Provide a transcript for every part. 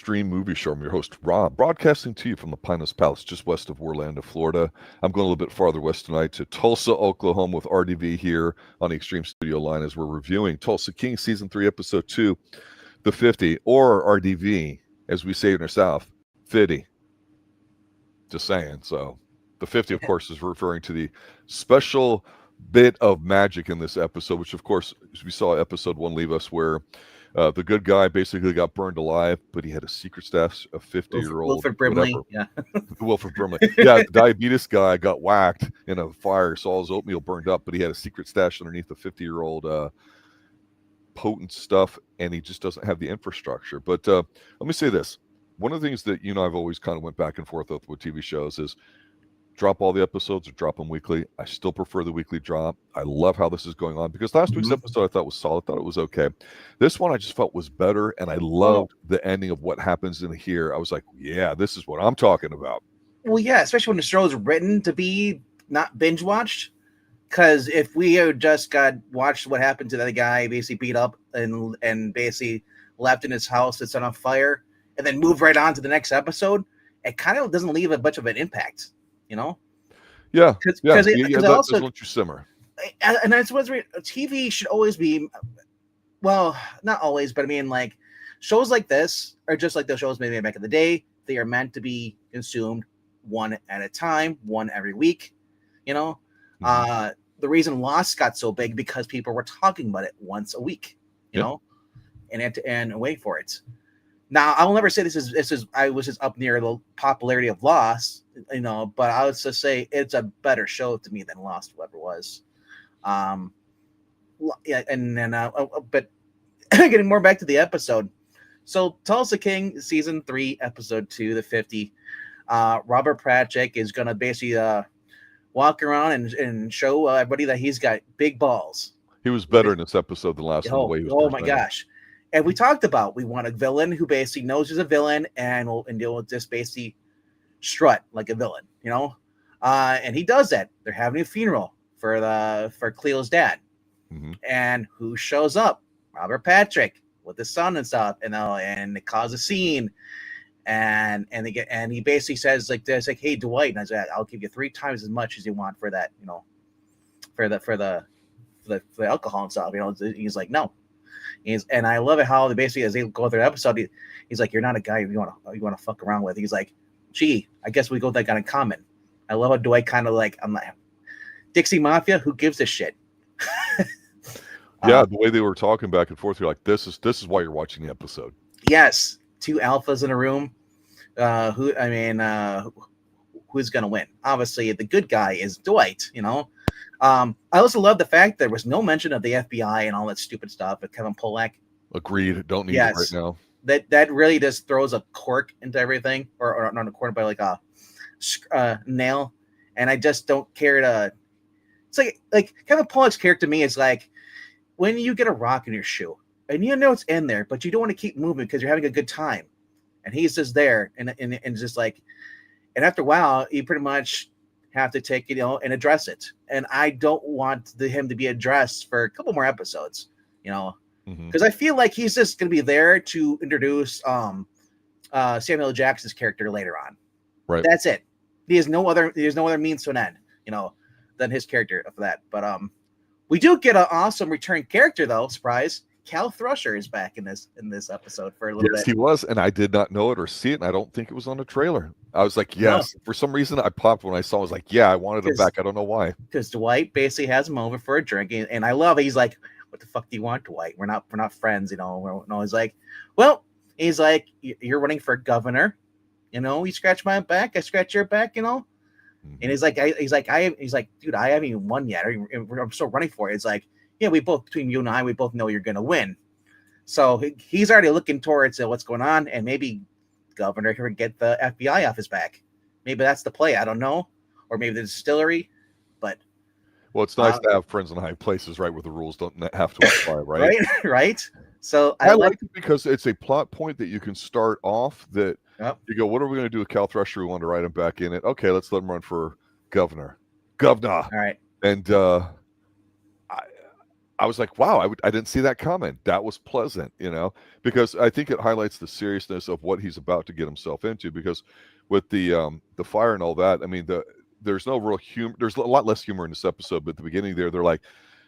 Extreme Movie Show. I'm your host, Rob, broadcasting to you from the Pineless Palace, just west of Orlando, Florida. I'm going a little bit farther west tonight to Tulsa, Oklahoma, with RDV here on the Extreme Studio line as we're reviewing Tulsa King Season 3, Episode 2, The 50, or RDV, as we say in the South, 50. Just saying. So the 50, of course, is referring to the special bit of magic in this episode, which, of course, as we saw Episode 1 leave us, where the good guy basically got burned alive, but he had a secret stash of 50-year-old Wilford Brimley. Yeah. Wilford Brimley. Yeah, the diabetes guy got whacked in a fire, so all his oatmeal burned up, but he had a secret stash underneath the 50-year-old potent stuff, and he just doesn't have the infrastructure. But let me say this. One of the things that I've always kind of went back and forth with TV shows is drop all the episodes or drop them weekly. I still prefer the weekly drop. I love how this is going on because last week's episode I thought was solid. Thought it was okay. This one I just felt was better, and I loved the ending of what happens in here. I was like, yeah, this is what I'm talking about. Well, yeah, especially when the show is written to be not binge watched. Because if we had just watched what happened to that guy, basically beat up and basically left in his house that's on fire, and then move right on to the next episode, it kind of doesn't leave much of an impact. Yeah, because that doesn't let you simmer. And that's what's TV should always be, well, not always, but I mean, like, shows like this are just like the shows maybe back in the day. They are meant to be consumed one at a time, one every week. The reason Lost got so big because people were talking about it once a week, and wait for it. Now, I will never say I was just up near the popularity of Lost, but I would just say it's a better show to me than Lost ever was. Yeah, and then but getting more back to the episode. So Tulsa King Season 3, Episode 2, the 50. Robert Patrick is gonna basically walk around and show everybody that he's got big balls. He was better in this episode than last one. The way he was my gosh. And we talked about we want a villain who basically knows he's a villain and will just basically strut like a villain, and he does that. They're having a funeral for Cleo's dad, and who shows up? Robert Patrick with his son and stuff, and they cause a scene, and he basically says like this, like, "Hey, Dwight," and I said, "I'll give you 3 times as much as you want for that, for the alcohol and stuff." He's like, "No." And I love it how they basically, as they go through the episode, he's like, "You're not a guy you want to fuck around with." He's like, "Gee, I guess we got that in common." I love how Dwight kind of like, I'm like, Dixie Mafia, who gives a shit? Yeah, the way they were talking back and forth, you're like, this is why you're watching the episode. Yes, 2 alphas in a room. Who's gonna win? Obviously, the good guy is Dwight. I also love the fact there was no mention of the FBI and all that stupid stuff with Kevin Pollak. Agreed. Don't need it right now. That really just throws a cork into everything, or not a cork, but like a nail. And I just don't care to. It's like Kevin Pollak's character to me is like when you get a rock in your shoe and it's in there, but you don't want to keep moving because you're having a good time, and he's just there and just like, and after a while, you pretty much have to take it, and address it. And I don't want him to be addressed for a couple more episodes, because I feel like he's just going to be there to introduce Samuel Jackson's character later on. Right. That's it. There's no other means to an end, than his character for that. But we do get an awesome return character though. Surprise. Cal Thrusher is back in this episode for a little bit. Yes, he was, and I did not know it or see it, and I don't think it was on the trailer. I was like, yes. No. For some reason, I popped when I saw it. I was like, yeah, I wanted him back. I don't know why. Because Dwight basically has him over for a drink, and I love it. He's like, what the fuck do you want, Dwight? We're not friends, He's like, well, he's like, you're running for governor. You scratch my back, I scratch your back, And he's like, dude, I haven't even won yet. I'm still running for it. It's like, yeah, between you and I, we both know you're going to win. So he's already looking towards what's going on, and maybe governor can get the FBI off his back. Maybe that's the play. I don't know. Or maybe the distillery. But well, it's nice to have friends in high places, right, where the rules don't have to apply, right? right. So I like it because it's a plot point that you can start off that you go, what are we going to do with Cal Thrusher? We want to write him back in it. Okay, let's let him run for governor. All right. And I was like, wow, I didn't see that comment. That was pleasant, because I think it highlights the seriousness of what he's about to get himself into. Because with the fire and all that, I mean, there's no real humor. There's a lot less humor in this episode, but at the beginning there, they're like,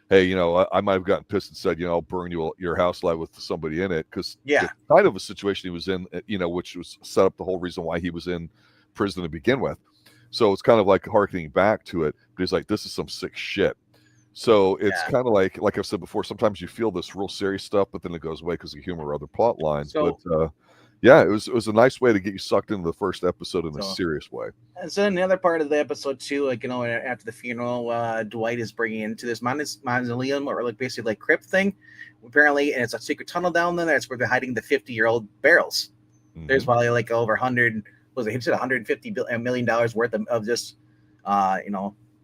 hey, I might have gotten pissed and said, I'll burn your house alive with somebody in it, because Yeah. the kind of a situation he was in, which was set up the whole reason why he was in prison to begin with. So it's kind of like harkening back to it, but he's like, this is some sick shit. So it's kind of like I've said before, sometimes you feel this real serious stuff, but then it goes away because of humor or other plot lines. So, but yeah, it was a nice way to get you sucked into the first episode in a serious way. And so in the other part of the episode too, like, after the funeral, Dwight is bringing into this mausoleum, or like basically like crypt thing, apparently, and it's a secret tunnel down there. That's where they're hiding the 50-year-old barrels. Mm-hmm. There's probably like over 100, $150 million worth of just,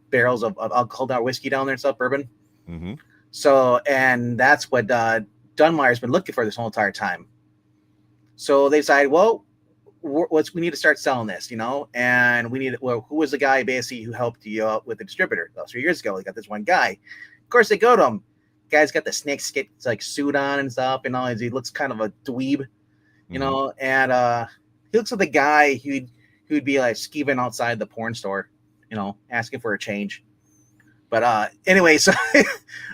barrels of alcohol, whiskey down there and stuff, bourbon. Mm-hmm. So, and that's what Dunmire's been looking for this whole entire time. So they decide, well, we need to start selling this, and we need, who was the guy basically who helped you out with the distributor 3 years ago? We got this one guy. Of course, they go to him. Guy's got the snake skin like suit on and stuff, and all. He looks kind of a dweeb, and he looks like the guy who'd be like skeeving outside the porn store, asking for a change. But anyway, so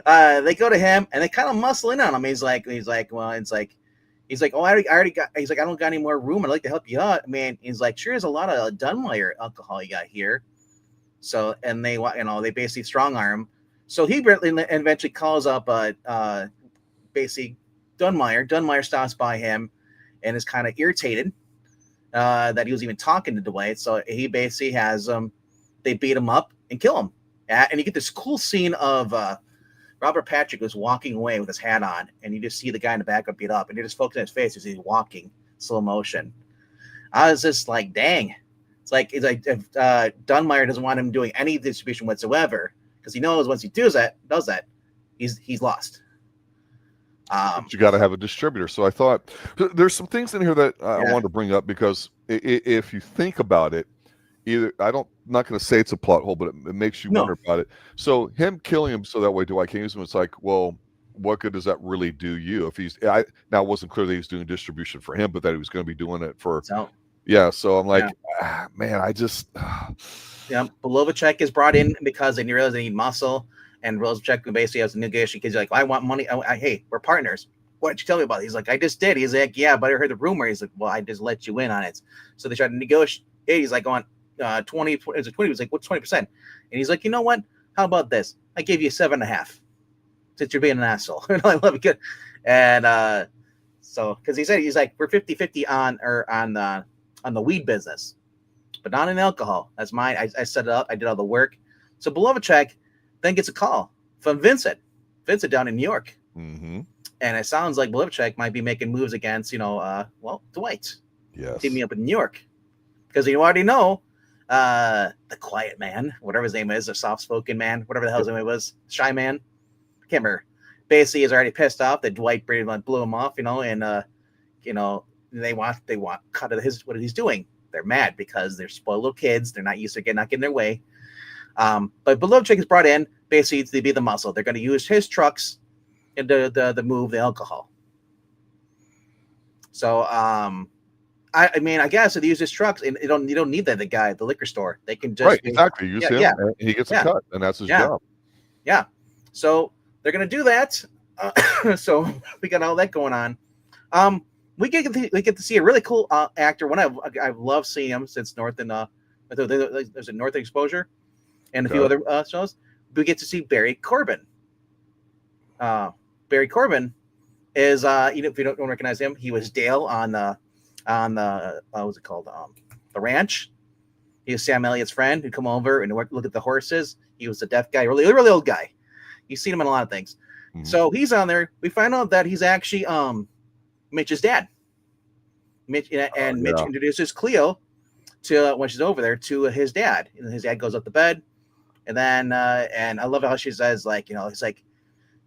they go to him and they kind of muscle in on him. He's like, well, it's like, he's like, oh, I already got. He's like, I don't got any more room. I'd like to help you out, man. He's like, sure, there's a lot of Dunmire alcohol you got here. So, and they basically strong arm. So he eventually calls up basically Dunmire. Dunmire stops by him and is kind of irritated that he was even talking to Dwight. So he basically has they beat him up and kill him. And you get this cool scene of Robert Patrick was walking away with his hat on, and you just see the guy in the back beat up, and you just focus on his face as he's walking slow motion. I was just like, dang. It's like if Dunmire doesn't want him doing any distribution whatsoever, because he knows once he does that, he's lost. But you got to have a distributor. So I thought there's some things in here that I wanted to bring up, because if you think about it, I'm not going to say it's a plot hole, but it makes you wonder about it. So him killing him so that way Dwight can use him, it's like, well, what good does that really do you? If now it wasn't clear that he was doing distribution for him, but that he was going to be doing it for. So I'm like, man, I just. Belovacek is brought in because they realize they need muscle, and Belovacek basically has a negotiation because he's like, I want money. Hey, we're partners. Why didn't you tell me about it? He's like, I just did. He's like, yeah, but I heard the rumor. He's like, well, I just let you in on it. So they tried to negotiate. He's like, going 20. Is it 20? He was like, what's 20%? And he's like, you know what? How about this? I gave you 7.5 since you're being an asshole. I love it. Good. And so because he's like, we're 50-50 on the weed business, but not in alcohol. That's mine. I set it up. I did all the work. So Belovacek then gets a call from Vincent down in New York. Mm-hmm. And it sounds like Belovacek might be making moves against, Dwight. Yes. Teaming up in New York. Because you already know the quiet man, whatever his name is, a soft-spoken man, whatever the hell his name was, shy man. I can't remember. Basically, is already pissed off that Dwight pretty much blew him off, and they want cut of what he's doing. They're mad because they're spoiled little kids. They're not used to not getting their way. But Belovacek is brought in basically to be the muscle. They're going to use his trucks and the move the alcohol. So I mean, I guess if they use his trucks, and you don't need the guy at the liquor store. They can just exactly use him, and he gets a cut, and that's his job. Yeah. So they're going to do that. So we got all that going on. We get to see a really cool actor. One I've loved seeing him since North and there's a North Exposure and a few other shows. We get to see Barry Corbin. Barry Corbin is if you don't recognize him, he was Dale on the what's it called, the ranch. He was Sam Elliott's friend who'd come over and look at the horses. He was a deaf guy, really old guy. You've seen him in a lot of things. Mm-hmm. So he's on there. We find out that he's actually Mitch's dad. Mitch introduces Cleo to when she's over there to his dad. And his dad goes up to bed, and then and I love how she says, like, he's like,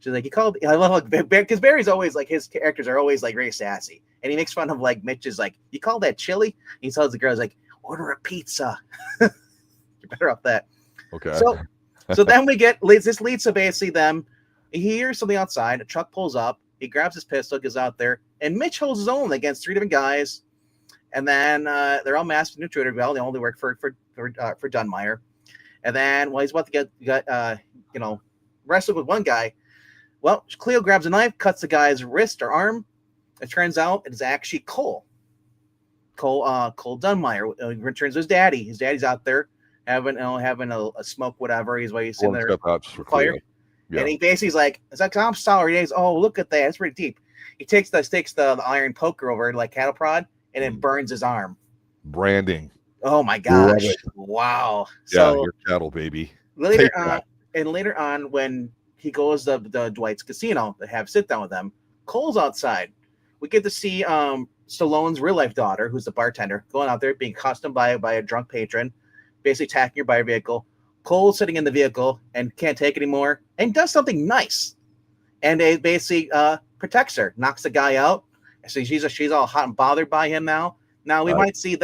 she's like, you called. I love how because Barry's always like, his characters are always like very sassy, and he makes fun of like Mitch is like, you call that chili? And he tells the girls like, order a pizza. You're better off that. Okay. So then we get this leads to basically them He hears something outside. A truck pulls up. He grabs his pistol, goes out there, and Mitch holds his own against 3 different guys. And then they're all masked in intruder. Well, they only work for Dunmire. And then while he's about to get wrestled with one guy, well, Cleo grabs a knife, cuts the guy's wrist or arm. It turns out it is actually Cole. Cole Dunmire returns to his daddy. His daddy's out there having a smoke, whatever. He's sitting there for fire. Yeah. And he basically is like, it's like, I'm sorry. He's, oh, look at that. That's pretty deep. He takes the iron poker over like cattle prod and it burns his arm. Branding. Oh my gosh. Wow. Yeah, so, your cattle, baby. Later on, when he goes to the Dwight's casino to have sit down with them, Cole's outside. We get to see Stallone's real life daughter, who's the bartender, going out there being accosted by a drunk patron, basically attacking her by a vehicle. Cole's sitting in the vehicle and can't take it anymore and does something nice. And it basically protects her, knocks the guy out. So she's all hot and bothered by him now. Now we might see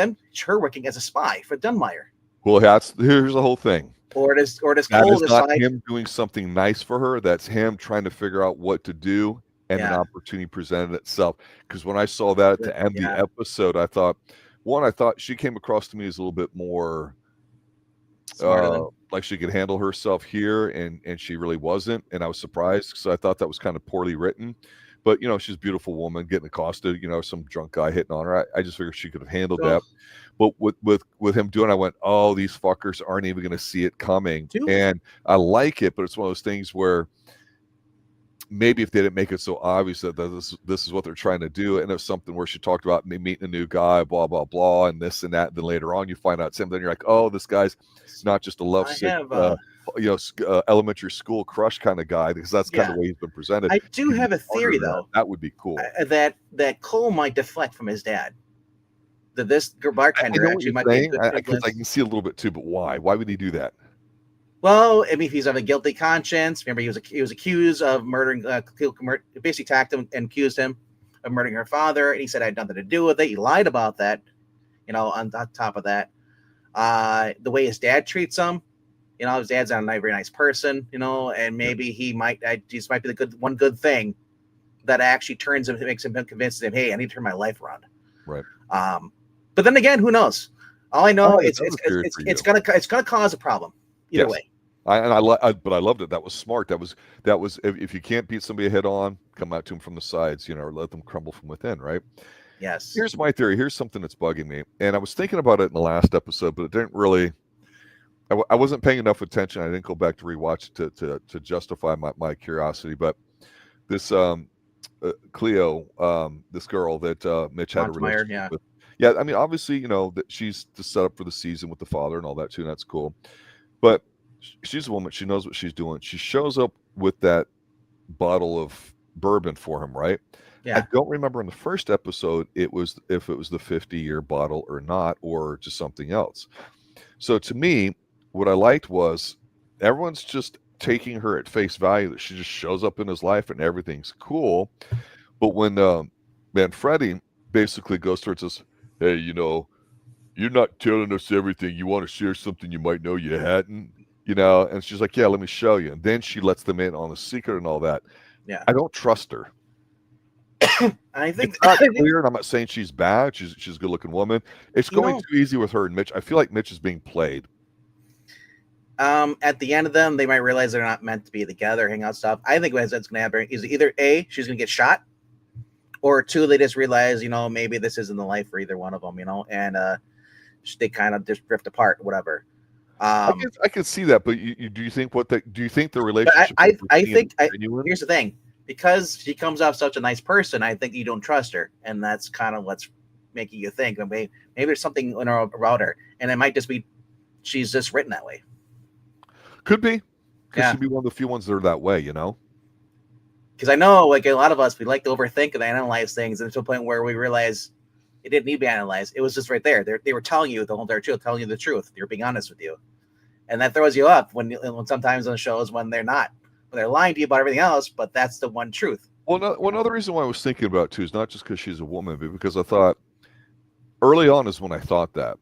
her working as a spy for Dunmire. Well, here's the whole thing. Or does Cole decide? Not him doing something nice for her. That's him trying to figure out what to do, and an opportunity presented itself. Because when I saw that at the end of the episode, I thought she came across to me as a little bit more like she could handle herself here, and she really wasn't. And I was surprised, so I thought that was kind of poorly written. But she's a beautiful woman getting accosted. Some drunk guy hitting on her. I just figured she could have handled that. But with him doing, I went, oh, these fuckers aren't even going to see it coming. And I like it, but it's one of those things where maybe if they didn't make it so obvious that this is what they're trying to do, and it's something where she talked about me meeting a new guy, blah blah blah, and this and that, and then later on you find out something, you're like, oh, this guy's not just a lovesick elementary school crush kind of guy, because that's kind of the way he's been presented. I do have a theory though. That would be cool. That Cole might deflect from his dad. That this bartender actually might be because I can see a little bit too, but why? Why would he do that? Well, I mean, if he's of a guilty conscience, remember he was accused of murdering. Basically, attacked him and accused him of murdering her father, and he said I had nothing to do with it. He lied about that. On top of that, the way his dad treats him, his dad's not a very nice person, and maybe he might be the one good thing that actually makes him convinced him, hey, I need to turn my life around. Right. But then again, who knows? All I know it's gonna cause a problem either way. But I loved it. That was smart. That was if you can't beat somebody head on, come out to them from the sides, or let them crumble from within, right? Yes. Here's my theory. Here's something that's bugging me, and I was thinking about it in the last episode, but it didn't really. I wasn't paying enough attention. I didn't go back to rewatch it to justify my curiosity. But this Cleo, this girl that Mitch had a relationship with. Yeah, I mean, obviously, that she's to set up for the season with the father and all that too, and that's cool. But she's a woman. She knows what she's doing. She shows up with that bottle of bourbon for him, right? Yeah. I don't remember in the first episode if it was the 50-year bottle or not, or just something else. So to me, what I liked was everyone's just taking her at face value, that she just shows up in his life and everything's cool. But when Manfredi basically goes towards us, hey, you're not telling us everything. You want to share something you might know you hadn't, and she's like, yeah, let me show you. And then she lets them in on the secret and all that. Yeah. I don't trust her. I think it's not clear, and I'm not saying she's bad. She's a good looking woman. It's going too easy with her and Mitch. I feel like Mitch is being played. At the end of them, they might realize they're not meant to be together, hang out stuff. I think what's going to happen is either A, she's going to get shot, or two, they just realize, maybe this isn't the life for either one of them, and they kind of just drift apart, whatever. I can see that, but do you think the relationship? I think here's the thing, because she comes off such a nice person, I think you don't trust her, and that's kind of what's making you think maybe there's something about her, and it might just be she's just written that way. Could be, because she'd be one of the few ones that are that way, Because I know, like a lot of us, we like to overthink and analyze things, and to a point where we realize it didn't need to be analyzed. It was just right there. They were telling you the whole entire truth, telling you the truth. They were being honest with you, and that throws you up when sometimes on shows when they're not, when they're lying to you about everything else, but that's the one truth. Well, one other reason why I was thinking about it too is not just because she's a woman, but because I thought early on is when I thought that.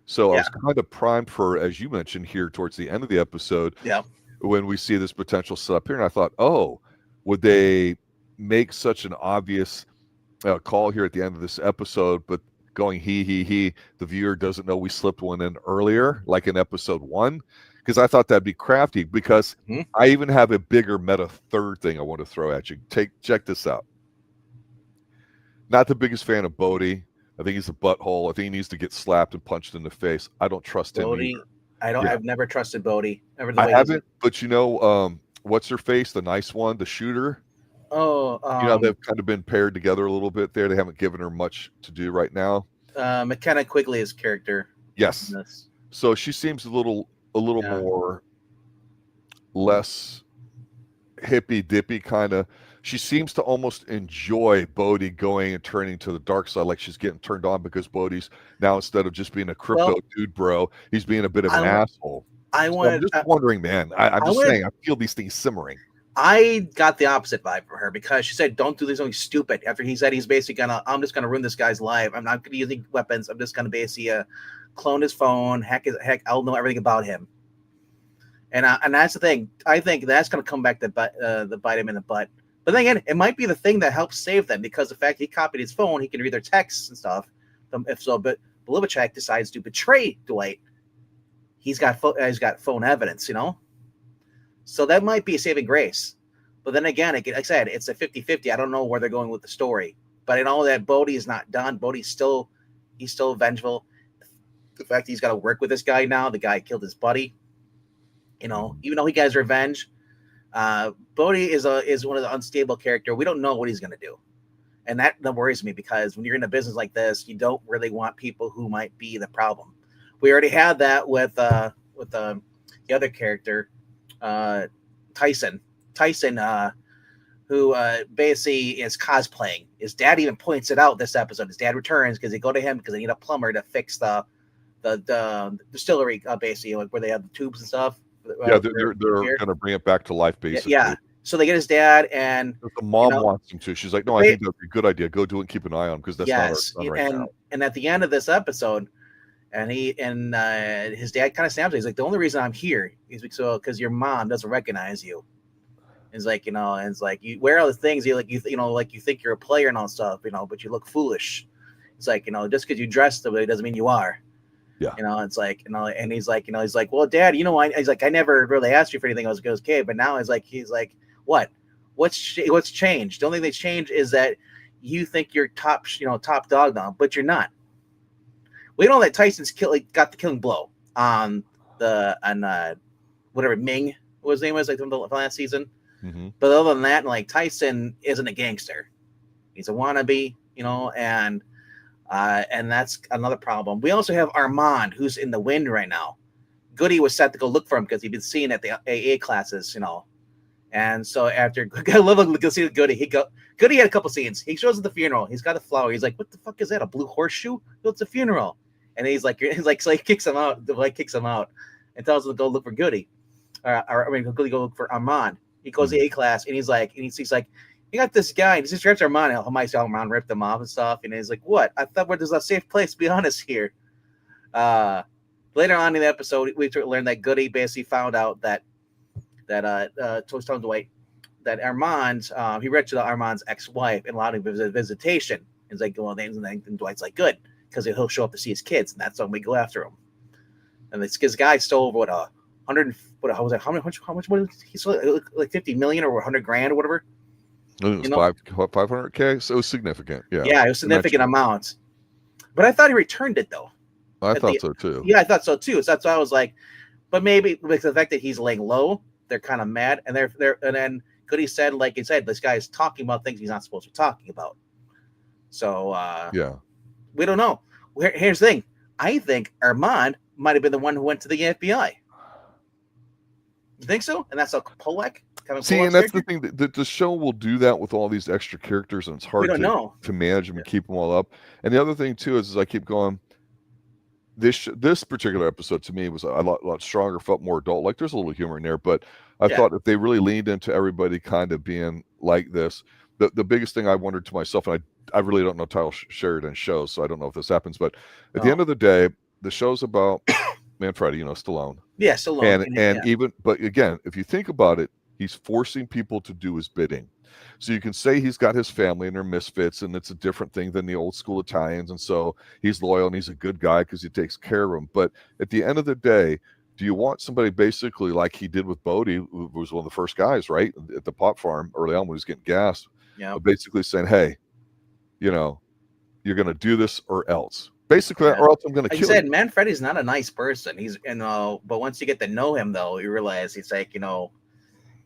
So I was kind of primed for, as you mentioned here towards the end of the episode, when we see this potential setup here, and I thought, oh, would they make such an obvious call here at the end of this episode, but going he, the viewer doesn't know we slipped one in earlier, like in episode 1? Because I thought that'd be crafty, because I even have a bigger meta third thing I want to throw at you. Check this out. Not the biggest fan of Bodie. I think he's a butthole. I think he needs to get slapped and punched in the face. I don't trust him either. I've never trusted Bodie. I haven't, but you know, what's her face? The nice one, the shooter. Oh, you know, they've kind of been paired together a little bit there. They haven't given her much to do right now. McKenna Quigley's character. Yes. So she seems a little more less hippy dippy kind of. She seems to almost enjoy Bodie going and turning to the dark side, like she's getting turned on because Bodie's now, instead of just being a crypto dude bro, he's being a bit of an asshole. I'm just wondering, man. I'm just saying, I feel these things simmering. I got the opposite vibe from her, because she said, "Don't do this, something stupid." After he said he's basically I'm just gonna ruin this guy's life. I'm not gonna use any weapons. I'm just gonna basically clone his phone, heck, I'll know everything about him. And that's the thing. I think that's gonna come back to bite him in the butt. But then again, it might be the thing that helps save them, because the fact he copied his phone, he can read their texts and stuff. If so, but Bolivachek decides to betray Dwight. He's got phone evidence, you know. So that might be a saving grace. But then again, like I said, it's a 50-50. I don't know where they're going with the story. But I know that Bodie is not done. Bodie's still vengeful. The fact that he's got to work with this guy now, the guy killed his buddy. You know, even though he got his revenge, Bodie is one of the unstable character. We don't know what he's going to do. And that worries me, because when you're in a business like this, you don't really want people who might be the problem. We already had that with the other character, Tyson, who basically is cosplaying. His dad even points it out this episode. His dad returns because they go to him because they need a plumber to fix the distillery, basically, like where they have the tubes and stuff. Yeah, they're going to bring it back to life, basically. Yeah. So they get his dad, and the mom wants him to. She's like, "No, I think that'd be a good idea. Go do it and keep an eye on him, because that's not our son right now." And at the end of this episode, and his dad kind of snaps. He's like, "The only reason I'm here is because your mom doesn't recognize you." It's like, you know, and it's like, you wear all the things you think you're a player and all stuff, you know, but you look foolish. It's like, you know, just because you dress the way doesn't mean you are. Yeah. You know, it's like, you know, and he's like, "Well, Dad, you know, he's like, I never really asked you for anything. I was a kid, but now he's like, what's changed? The only thing that's changed is that you think you're top dog now, but you're not. We know that Tyson's got the killing blow on whatever Ming, what his name was, like, from the last season. Mm-hmm. But other than that, like, Tyson isn't a gangster. He's a wannabe, you know, and that's another problem. We also have Armand, who's in the wind right now. Goody was set to go look for him because he'd been seen at the AA classes, you know. And so after I love to go see Goody. Goody had a couple scenes. He shows at the funeral. He's got a flower. He's like, "What the fuck is that? A blue horseshoe?" "No, it's a funeral." And he's like, so he kicks him out. Dwight kicks him out and tells him to go look for Goody. Goody go look for Armand. He goes to A class, and he's like, "You got this guy." And he just rips Armand. How my Armand ripped him off and stuff. And he's like, "What? I thought there's a safe place. Be honest here." Later on in the episode, we learned that Goody basically found out that telling Dwight that Armand, he reached out to Armand's ex-wife and allowed him visitation. He's like, "Well, and Dwight's like, good, because he'll show up to see his kids, and that's when we go after him." And this guy stole over how much money he stole? Like 50 million or 100 grand or whatever. It was 500K, so it was significant. Yeah, it was significant amount. But I thought he returned it though. I thought so too. Yeah, I thought so too. So that's why I was like, but maybe with the fact that he's laying low, they're kind of mad, and then Goody said, like he said, this guy is talking about things he's not supposed to be talking about. So we don't know. Here's the thing. I think Armand might have been the one who went to the FBI. You think so? And that's how Pollak. See, and that's the thing. The show will do that with all these extra characters, and it's hard to manage them and keep them all up. And the other thing too is, as I keep going, this particular episode to me was a lot stronger, felt more adult. Like, there's a little humor in there, but I thought if they really leaned into everybody kind of being like this, the biggest thing I wondered to myself, and I really don't know Tyler Sheridan's shows, so I don't know if this happens, but at the end of the day, the show's about Manfredi, Stallone. Yeah, Stallone. And even, but again, if you think about it, He's forcing people to do his bidding. So you can say he's got his family and they're misfits, and it's a different thing than the old school Italians. And so he's loyal and he's a good guy because he takes care of them. But at the end of the day, do you want somebody basically like he did with Bodie, who was one of the first guys, right, at the pot farm early on when he was getting gas, basically saying, hey, you know, you're going to do this or else. Basically, or else I'm going to kill you. Like you said, Manfredi's not a nice person. He's, but once you get to know him, though, you realize he's like, well,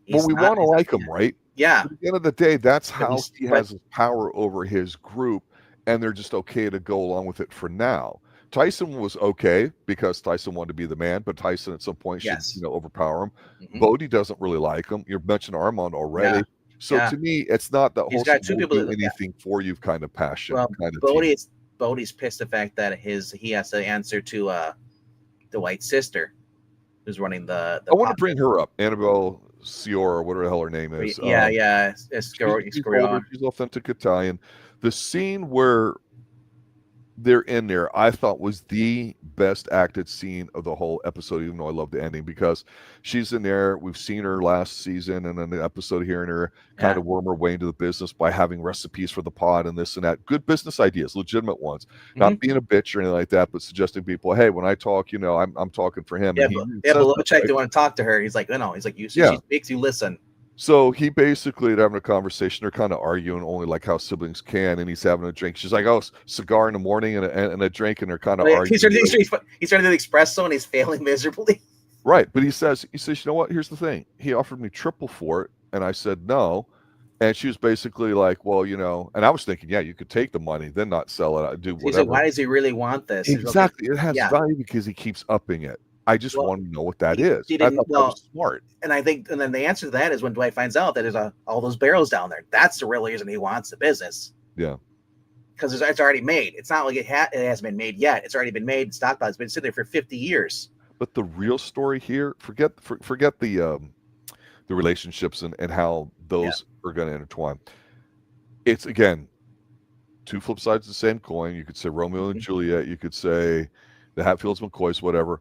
we want to like him, right? Yeah. But at the end of the day, that's how he has his power over his group, and they're just okay to go along with it for now. Tyson was okay because Tyson wanted to be the man, but Tyson at some point should, overpower him. Bodie doesn't really like him. You mentioned Armand already. Yeah. So to me, it's not the whole got two people do anything for you kind of passion. Well, kind of Bodie's pissed the fact that he has to answer to Dwight's sister, who's running the I want to bring her up, Annabella, Sciorra, whatever the hell her name is. She's authentic Italian. The scene where they're in there, I thought was the best acted scene of the whole episode, even though I love the ending, because she's in there. We've seen her last season, and then the episode hearing her kind of worm her way into the business by having recipes for the pod and this and that. Good business ideas, legitimate ones. Not being a bitch or anything like that, but suggesting people, hey, when I talk, I'm talking for him. Yeah, but Lochek didn't want to talk to her. He's like, no, he's like, she speaks, you listen. So he basically, they're having a conversation. They're kind of arguing only like how siblings can, and he's having a drink. She's like, oh, cigar in the morning and a drink, and they're kind of arguing. He's trying to do the espresso, and he's failing miserably. Right, but he says, you know what? Here's the thing. He offered me triple for it, and I said no. And she was basically like, well, and I was thinking, yeah, you could take the money, then not sell it, do whatever. He said, why does he really want this? Exactly. It has value because he keeps upping it. I just want to know what that is. I thought that was smart. And then the answer to that is when Dwight finds out that there's all those barrels down there. That's the real reason he wants the business. Yeah. Because it's already made. It's not like it hasn't been made yet. It's already been made. Stockpiled. It's been sitting there for 50 years. But the real story here, forget the relationships and how those are going to intertwine. It's, again, two flip sides of the same coin. You could say Romeo and Juliet. You could say the Hatfields, McCoys, whatever.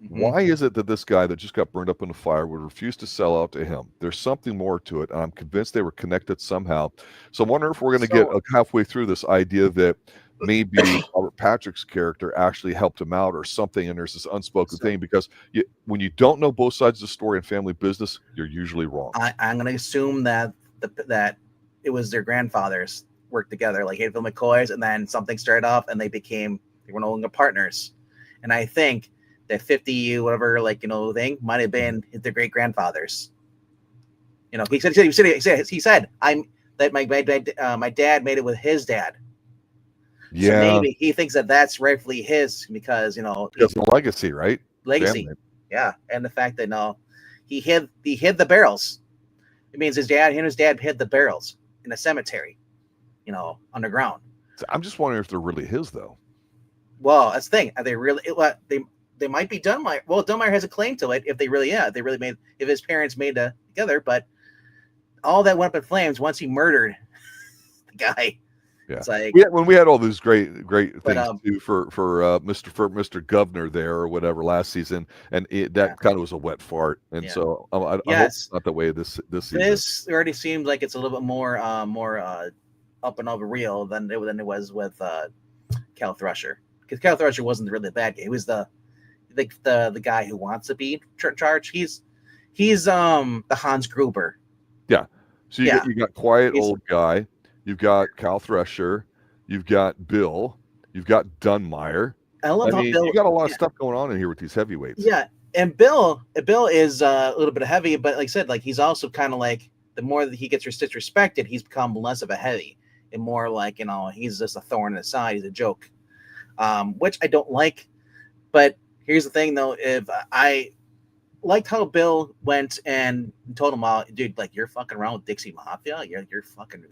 Why is it that this guy that just got burned up in the fire would refuse to sell out to him? There's something more to it, and I'm convinced they were connected somehow. So I wonder if we're going to get halfway through this idea that maybe Robert Patrick's character actually helped him out or something, and there's this unspoken thing, because when you don't know both sides of the story in family business, you're usually wrong. I'm going to assume that that it was their grandfathers worked together, like Hatfield McCoys, and then something started off, and they were no longer partners. And I think that 50 whatever thing might have been their great grandfathers. He said my dad made it with his dad. Yeah, so maybe he thinks that that's rightfully his because because of legacy, right? Legacy, family. Yeah, and the fact that he hid the barrels. It means his dad hid the barrels in a cemetery, underground. So I'm just wondering if they're really his though. Well, that's the thing. Are they really? They might be Dunmire. Well, Dunmire has a claim to it if his parents made it together. But all that went up in flames once he murdered the guy. Yeah, it's like when we had all those great things too for Mr. Governor there or whatever last season, and that kind of was a wet fart. And so I hope it's not the way this season. This already seems like it's a little bit more up and over real than it was with Cal Thrusher, because Cal Thrusher wasn't really the bad guy. He was the guy who wants to be in charge. He's the Hans Gruber. Yeah. So you got quiet old guy. You've got Cal Thresher. You've got Bill. You've got Dunmire. I love how Bill. You got a lot of stuff going on in here with these heavyweights. Yeah, and Bill is a little bit heavy, but like I said, he's also kind of like the more that he gets disrespected, he's become less of a heavy and more like he's just a thorn in the side. He's a joke, which I don't like, but. Here's the thing, though. If I liked how Bill went and told him, dude, you're fucking around with Dixie Mafia. You're fucking.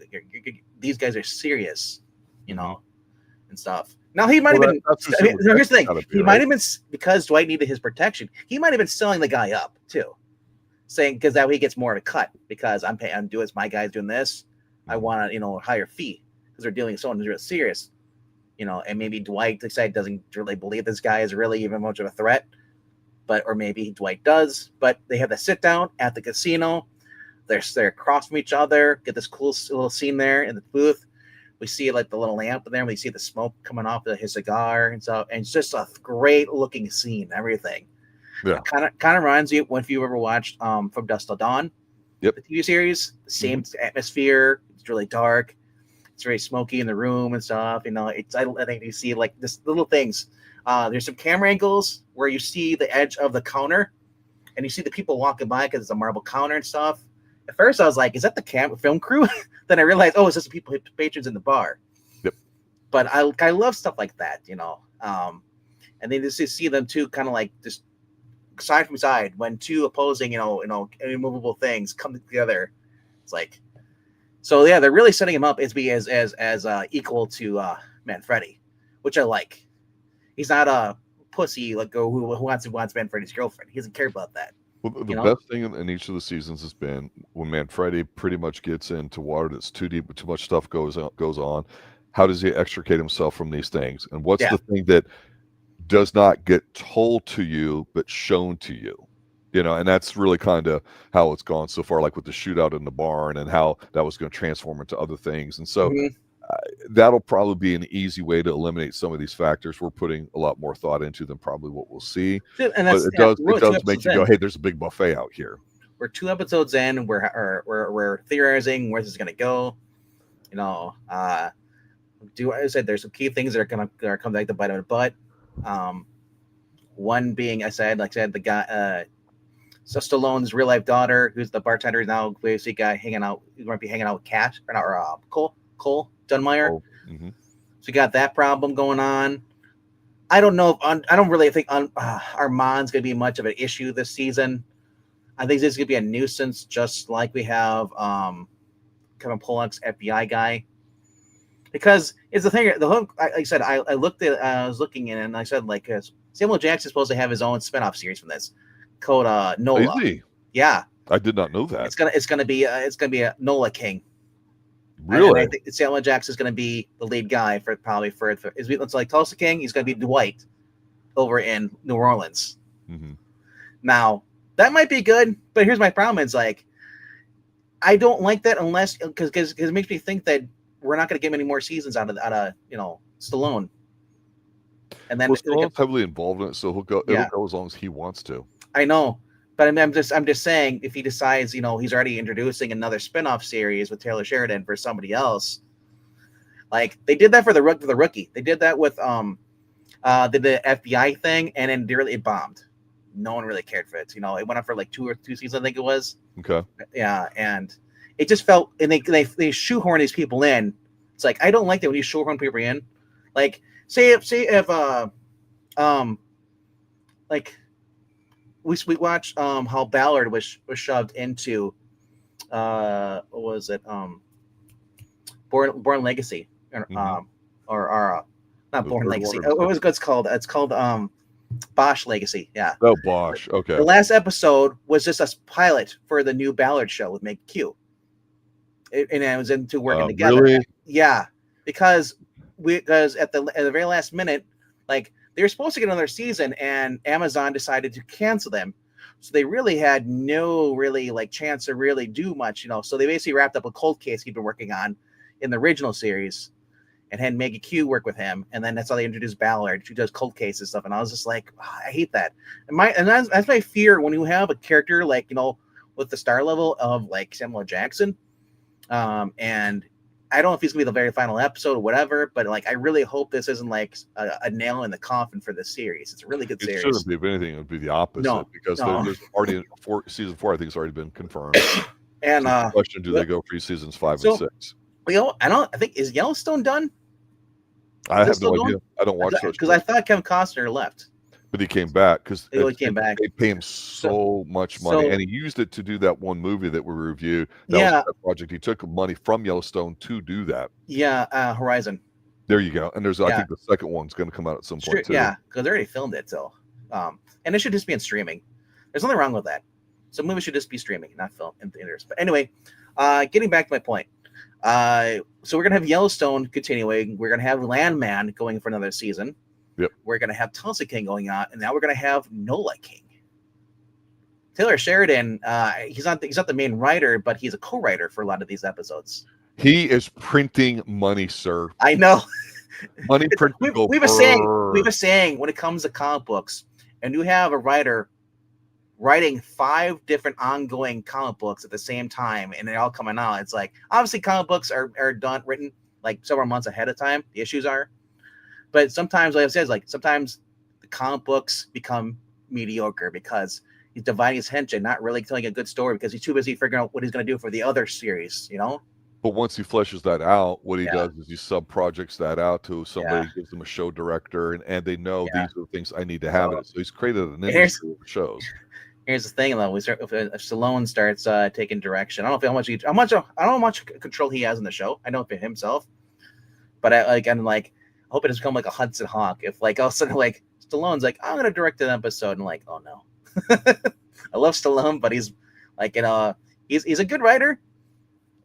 These guys are serious, and stuff. Now he might have been. Here's the thing. He might have been because Dwight needed his protection. He might have been selling the guy up too, saying because that way he gets more of a cut because I'm doing this. My guy's doing this. I want a higher fee because they're dealing with someone who's real serious. And maybe Dwight doesn't really believe this guy is really even much of a threat. or maybe Dwight does. But they have the sit down at the casino. They're across from each other. Get this cool little scene there in the booth. We see like the little lamp in there. We see the smoke coming off of his cigar and stuff. And it's just a great looking scene. Everything. Yeah. Kind of reminds you if you ever watched From Dusk Till Dawn. Yep. The TV series. The same atmosphere. It's really dark. It's very smoky in the room and stuff. You know, I think you see like this little things. There's some camera angles where you see the edge of the counter, and you see the people walking by because it's a marble counter and stuff. At first, I was like, "Is that the film crew?" Then I realized, "Oh, it's just the people patrons in the bar." Yep. But I love stuff like that, you know. And then just to see them two kind of like just side from side when two opposing, you know, immovable things come together. It's like, so yeah, they're really setting him up as equal to Manfredi, which I like. He's not a pussy like who wants Manfredi's girlfriend. He doesn't care about that. Well, the best thing in each of the seasons has been when Manfredi pretty much gets into water that's too deep, but too much stuff goes on. How does he extricate himself from these things? And what's the thing that does not get told to you but shown to you? You know, and that's really kind of how it's gone so far, like with the shootout in the barn and how that was going to transform into other things. And so that'll probably be an easy way to eliminate some of these factors we're putting a lot more thought into than probably what we'll see. And that's, but it does make you go, hey, there's a big buffet out here. We're 2 episodes in. We're theorizing where this is going to go. You know, I said there's some key things that are coming back to bite on the butt. One being, I said the guy, so Stallone's real life daughter, who's the bartender now, basically guy hanging out. He's going to be hanging out with Cat or Cole Dunmire. So you got that problem going on. I don't know. I don't really think Armand's going to be much of an issue this season. I think this is going to be a nuisance, just like we have Kevin Pollak's FBI guy. Because it's the thing. The hook. Like I said, I was looking in, and I said like Samuel Jackson's supposed to have his own spinoff series from this, called Nola. Is he? Yeah, I did not know that. It's gonna be a Nola King. Really? And I think Samuel Jackson's going to be the lead guy for it's like Tulsa King. He's going to be Dwight over in New Orleans. Now that might be good, but here's my problem: it's like I don't like that unless because it makes me think that we're not going to get many more seasons out of Stallone. And then Stallone's heavily involved in it, so he'll go as long as he wants to. I know. But I'm just saying, if he decides, he's already introducing another spinoff series with Taylor Sheridan for somebody else, like they did that for the rookie. They did that with the FBI thing, and then it bombed. No one really cared for it. It went on for like two seasons, I think it was. Okay. Yeah, and it just felt, and they shoehorn these people in. It's like I don't like that when you shoehorn people in. Like say if like. We watched how Ballard was shoved into what was it Born Legacy or not Born Legacy. It's called Bosch Legacy. Yeah. Oh, Bosch. Okay. The last episode was just a pilot for the new Ballard show with McKay. And it was into working together. Really? Yeah, because at the very last minute, like. They were supposed to get another season, and Amazon decided to cancel them. So they really had no chance to really do much, So they basically wrapped up a cold case he'd been working on in the original series, and had Maggie Q work with him. And then that's how they introduced Ballard, who does cold cases stuff. And I was just like, I hate that. And that's my fear when you have a character with the star level of like Samuel Jackson, and. I don't know if he's gonna be the very final episode or whatever, but I really hope this isn't like a nail in the coffin for this series. It's a really good series. It shouldn't be. If anything, it would be the opposite because there's already season 4. I think it's already been confirmed. And so the question: do they go for seasons 5 and 6? I think is Yellowstone done? I have no idea. I don't watch those because I thought Kevin Costner left. But he came back because he came back. They pay him so much money, and he used it to do that one movie that we reviewed. That was that project. He took money from Yellowstone to do that. Yeah, Horizon. There you go. And there's, I think, the second one's going to come out at some point too. Yeah, because they already filmed it. So, and it should just be in streaming. There's nothing wrong with that. So, movies should just be streaming, not film in theaters. But anyway, getting back to my point. So we're gonna have Yellowstone continuing. We're gonna have Landman going for another season. Yep. We're gonna have Tulsa King going on, and now we're gonna have Nola King. Taylor Sheridan, he's not the main writer, but he's a co-writer for a lot of these episodes. He is printing money, sir. I know. Money printing. We were saying when it comes to comic books, and you have a writer writing 5 different ongoing comic books at the same time, and they're all coming out. It's like, obviously comic books are written like several months ahead of time. The issues are, but sometimes, like I said, like sometimes the comic books become mediocre because he's dividing his attention, not really telling a good story because he's too busy figuring out what he's going to do for the other series, you know? But once he fleshes that out, what he does is he sub-projects that out to somebody, gives them a show director, and they know these are the things I need to have in it. So he's created an industry of shows. Here's the thing, though: if Stallone starts taking direction, I don't know I don't know how much control he has in the show. I know for himself, but I'm like, I hope it doesn't become like a Hudson Hawk. If like all of a sudden like Stallone's like, I'm gonna direct an episode, and like, oh no, I love Stallone, but he's like, he's a good writer,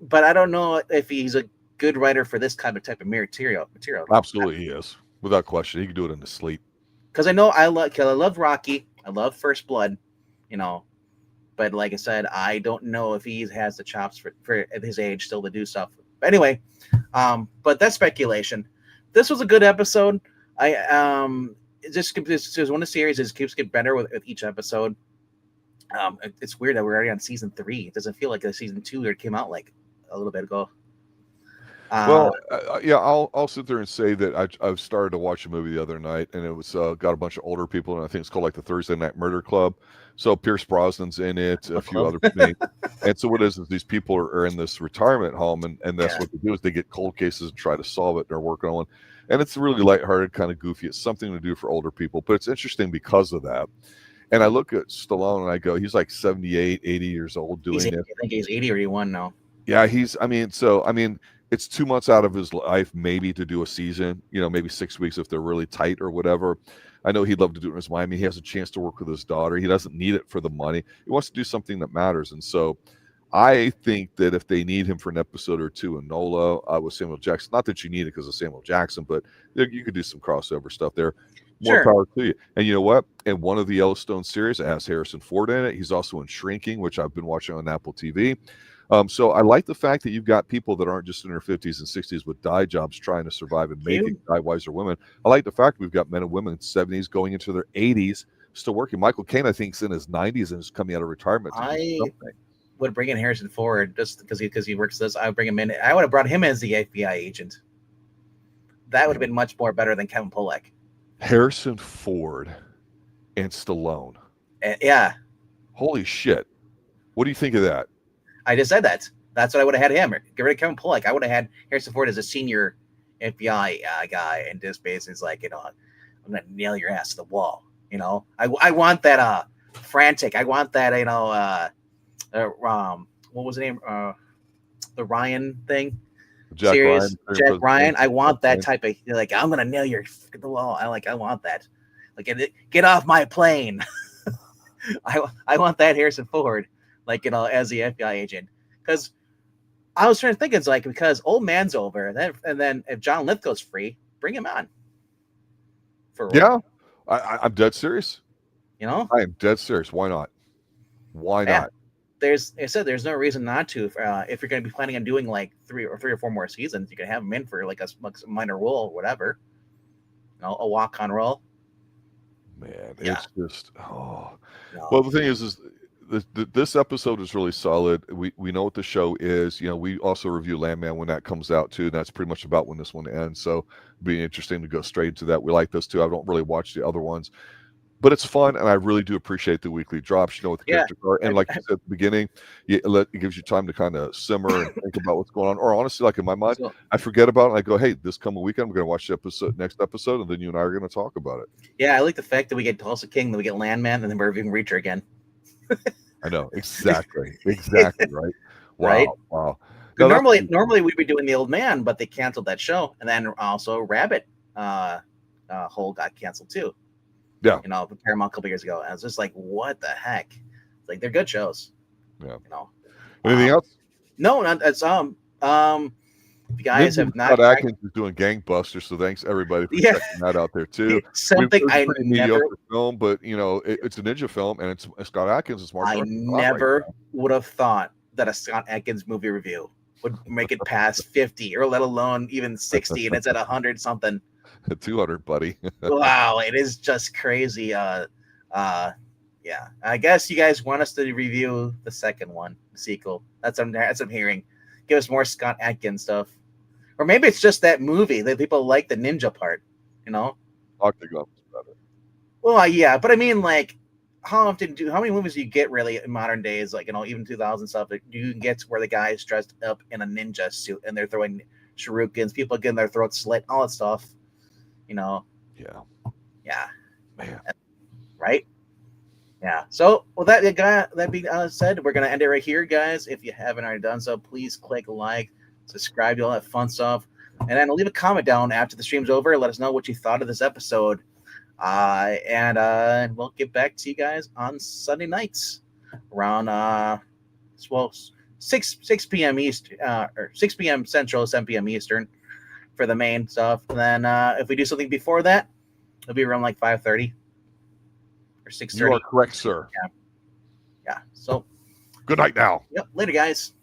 but I don't know if he's a good writer for this type of material. Absolutely, he is, without question. He can do it in his sleep. Because I know I love Rocky, I love First Blood. But like I said, I don't know if he has the chops for at his age still to do stuff. But anyway, but that's speculation. This was a good episode. This is one of the series. It keeps getting better with each episode. It's weird that we're already on season 3. It doesn't feel like a season 2 that came out like a little bit ago. I'll sit there and say that I've started to watch a movie the other night, and it was got a bunch of older people, and I think it's called like the Thursday Night Murder Club. So Pierce Brosnan's in it, a few other things. And so what is these people are in this retirement home, and that's what they do is they get cold cases and try to solve it. And they're working on one, and it's really lighthearted, kind of goofy. It's something to do for older people, but it's interesting because of that. And I look at Stallone and I go, he's like 78, 80 years old doing it. I think he's 80 or 81 now. Yeah, it's 2 months out of his life maybe to do a season, maybe 6 weeks if they're really tight or whatever. I know he'd love to do it in his Miami. He has a chance to work with his daughter. He doesn't need it for the money. He wants to do something that matters. And so I think that if they need him for an episode or two in NOLA with Samuel Jackson, not that you need it because of Samuel Jackson, but you could do some crossover stuff there. More power to you. And you know what? In one of the Yellowstone series, it has Harrison Ford in it. He's also in Shrinking, which I've been watching on Apple TV. So I like the fact that you've got people that aren't just in their 50s and 60s with dye jobs trying to survive and make it, dye wiser women. I like the fact we've got men and women in 70s going into their 80s still working. Michael Caine, I think, is in his 90s and is coming out of retirement. I would bring in Harrison Ford just because he works this. I would bring him in. I would have brought him as the FBI agent. That would have been much more better than Kevin Pollak. Harrison Ford and Stallone. Yeah. Holy shit. What do you think of that? I just said that. That's what I would have had him. Get rid of Kevin Pollak. I would have had Harrison Ford as a senior FBI guy, and just basically like, I'm gonna nail your ass to the wall. I want that frantic. I want that what was the name? The Ryan thing. Jack Ryan. I want that type of like, I'm gonna nail your to the wall. I want that. Like, get off my plane. I want that Harrison Ford. As the FBI agent, because I was trying to think, it's like because old man's over, and then if John Lithgow's free, bring him on. I'm dead serious. I am dead serious. Why not? Why not? There's no reason not to. If you're going to be planning on doing like 3 or 4 more seasons, you can have him in for like a minor role or whatever. A walk-on role. Man, it's just Well, the thing is this episode is really solid. We know what the show is. We also review Landman when that comes out too, and that's pretty much about when this one ends. So it'll be interesting to go straight into that. We like those two. I don't really watch the other ones, but it's fun, and I really do appreciate the weekly drops. What the characters are, and like you said at the beginning, it gives you time to kind of simmer and think about what's going on. Or honestly, like in my mind, I forget about it. And I go, hey, this coming weekend, I'm going to watch the next episode, and then you and I are going to talk about it. Yeah, I like the fact that we get Tulsa King, then we get Landman, and then we're reviewing Reacher again. I know, exactly, right? Wow, right? Wow. No, normally we'd be doing The Old Man, but they canceled that show, and then also Rabbit Hole got canceled too. Yeah, Paramount a couple years ago, and it's just like, what the heck? Like, they're good shows. Yeah. Anything else? No, not that's If you guys have not Scott Adkins is doing gangbusters, so thanks everybody for checking that out there too. Something It's a I pretty never, mediocre film, but you know it's a ninja film, and it's Scott Adkins is martial I arts. never would have thought that a Scott Adkins movie review would make it past 50, or let alone even 60, and it's at 100 something. 200, buddy. Wow, it is just crazy. Yeah, I guess you guys want us to review the second one, the sequel. That's what I'm hearing. Give us more Scott Adkins stuff, or maybe it's just that movie that people like the ninja part. You know, Octagon is better. well, yeah, but I mean, like, how many movies do you get really in modern days, like, you know, even 2000 stuff, that you can get where the guy is dressed up in a ninja suit and they're throwing shurikens, people getting their throats slit, all that stuff, you know? Yeah, Man. Right? Yeah. So, with that being said, we're gonna end it right here, guys. If you haven't already done so, please click like, subscribe, do all that fun stuff, and then leave a comment down after the stream's over. Let us know what you thought of this episode. And we'll get back to you guys on Sunday nights around 6 p.m. East, or 6 p.m. Central, 7 p.m. Eastern for the main stuff. And then if we do something before that, it'll be around like 5:30 or 6:30. You are correct, sir. Yeah. So good night now. Yep. Later, guys.